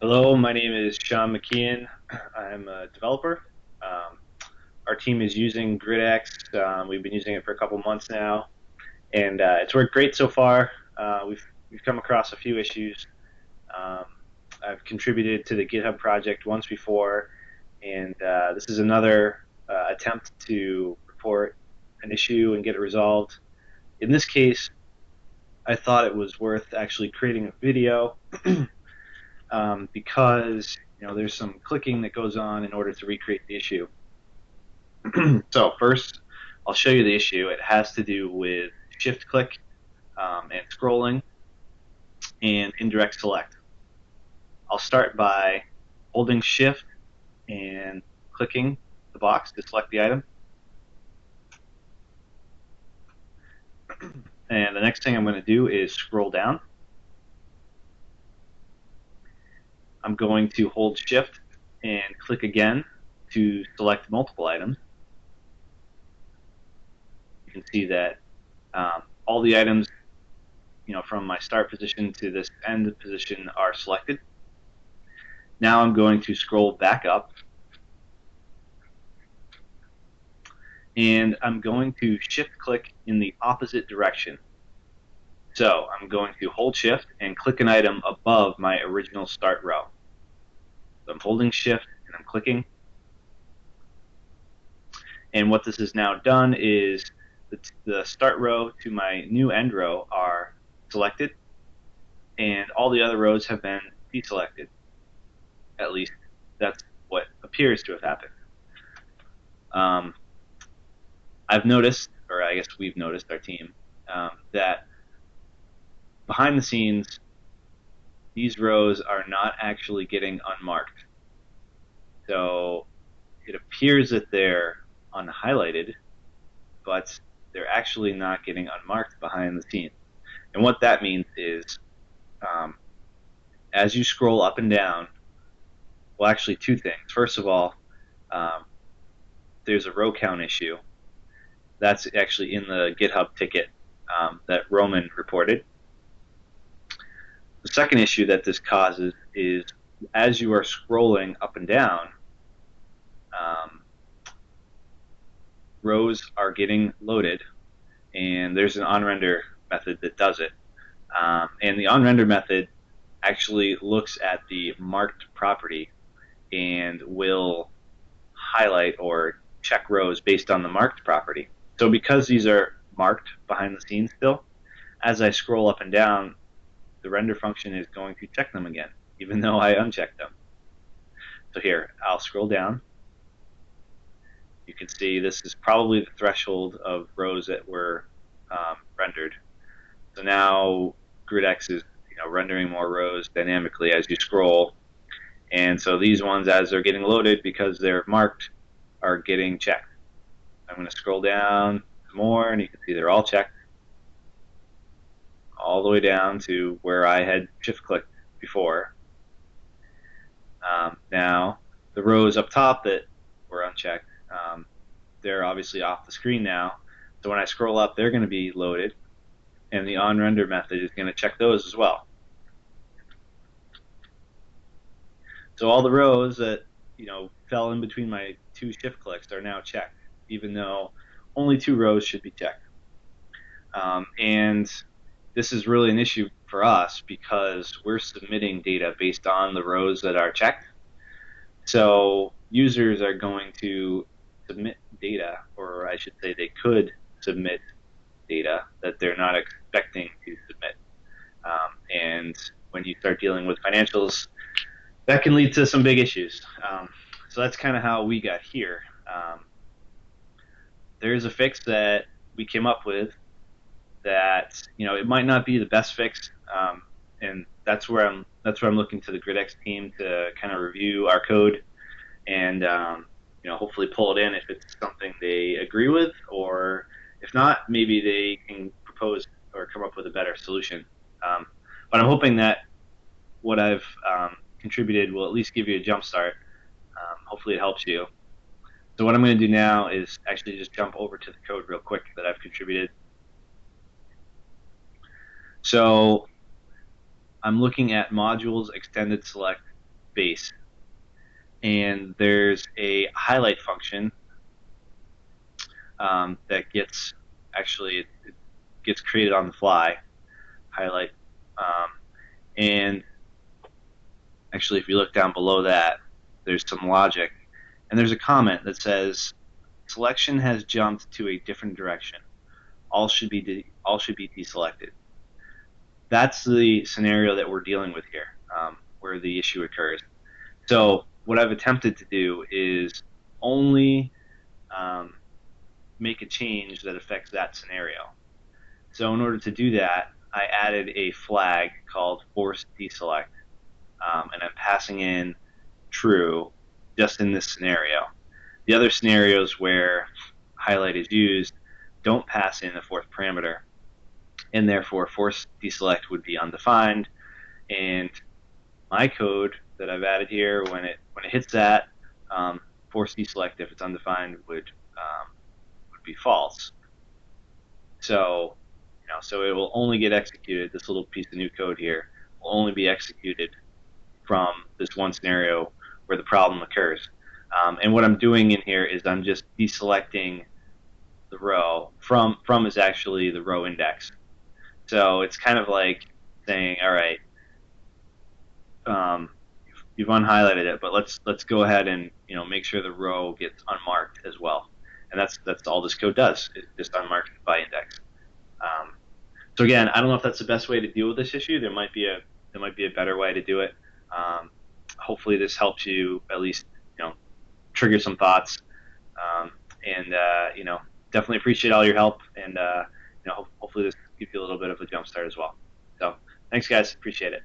Hello, my name is Sean McKeon. I'm a developer. Um, our team is using GridX. We've been using it for a couple months now, and it's worked great so far. We've come across a few issues. Um, I've contributed to the GitHub project once before, and this is another attempt to report an issue and get it resolved. In this case, I thought it was worth actually creating a video because there's some clicking that goes on in order to recreate the issue. So first, I'll show you the issue. It has to do with shift click and scrolling and indirect select. I'll start by holding shift and clicking the box to select the item. And the next thing I'm going to do is scroll down. I'm going to hold shift and click again to select multiple items. You can see that all the items from my start position to this end position are selected. Now I'm going to scroll back up and I'm going to shift click in the opposite direction. So I'm going to hold shift and click an item above my original start row. So I'm holding shift and I'm clicking. And what this has now done is the start row to my new end row are selected, and all the other rows have been deselected. At least that's what appears to have happened. I've noticed, or I guess we've noticed, our team, that behind the scenes, these rows are not actually getting unmarked. So it appears that they're unhighlighted, but they're actually not getting unmarked behind the scenes. And what that means is, as you scroll up and down, well, actually two things. First of all, there's a row count issue. That's actually in the GitHub ticket that Roman reported. The second issue that this causes is as you are scrolling up and down, rows are getting loaded, and there's an onRender method that does it. And the onRender method actually looks at the marked property and will highlight or check rows based on the marked property. So because these are marked behind the scenes still, as I scroll up and down, the render function is going to check them again, even though I unchecked them. So here, I'll scroll down. You can see this is probably the threshold of rows that were rendered. So now GridX is rendering more rows dynamically as you scroll. And so these ones, as they're getting loaded because they're marked, are getting checked. I'm going to scroll down more, and you can see they're all checked, all the way down to where I had shift clicked before. Now, the rows up top that were unchecked, they're obviously off the screen now. So when I scroll up, they're going to be loaded, and the onRender method is going to check those as well. So all the rows that fell in between my two shift clicks are now checked, even though only two rows should be checked. And this is really an issue for us because we're submitting data based on the rows that are checked. So users are going to submit data, or I should say they could submit data that they're not expecting to submit. And when you start dealing with financials, that can lead to some big issues. So that's kind of how we got here. There's a fix that we came up with that it might not be the best fix, and that's where I'm looking to the GridX team to kind of review our code and hopefully pull it in if it's something they agree with, or if not, maybe they can propose or come up with a better solution. But I'm hoping that what I've contributed will at least give you a jump start. Hopefully it helps you. So what I'm going to do now is actually just jump over to the code real quick that I've contributed. So I'm looking at modules extended select base, and there's a highlight function that gets actually it gets created on the fly. Highlight, um, and actually, if you look down below that, there's some logic, and there's a comment that says selection has jumped to a different direction. All should be deselected. That's the scenario that we're dealing with here, where the issue occurs. So what I've attempted to do is only um, make a change that affects that scenario. So in order to do that, I added a flag called force deselect, and I'm passing in true just in this scenario. The other scenarios where highlight is used don't pass in a fourth parameter, and therefore force deselect would be undefined. And my code that I've added here, when it hits that, force deselect if it's undefined would be false. So so it will only get executed. This little piece of new code here will only be executed from this one scenario where the problem occurs. And what I'm doing in here is I'm just deselecting the row. From is actually the row index. So it's kind of like saying, all right, you've unhighlighted it, but let's go ahead and make sure the row gets unmarked as well. And that's all this code does. It's just unmarked by index. Um, so again, I don't know if that's the best way to deal with this issue. There might be a better way to do it. Um, Hopefully, this helps you at least trigger some thoughts. And definitely appreciate all your help. And hopefully this gives you a little bit of a jump start as well. So thanks, guys. Appreciate it.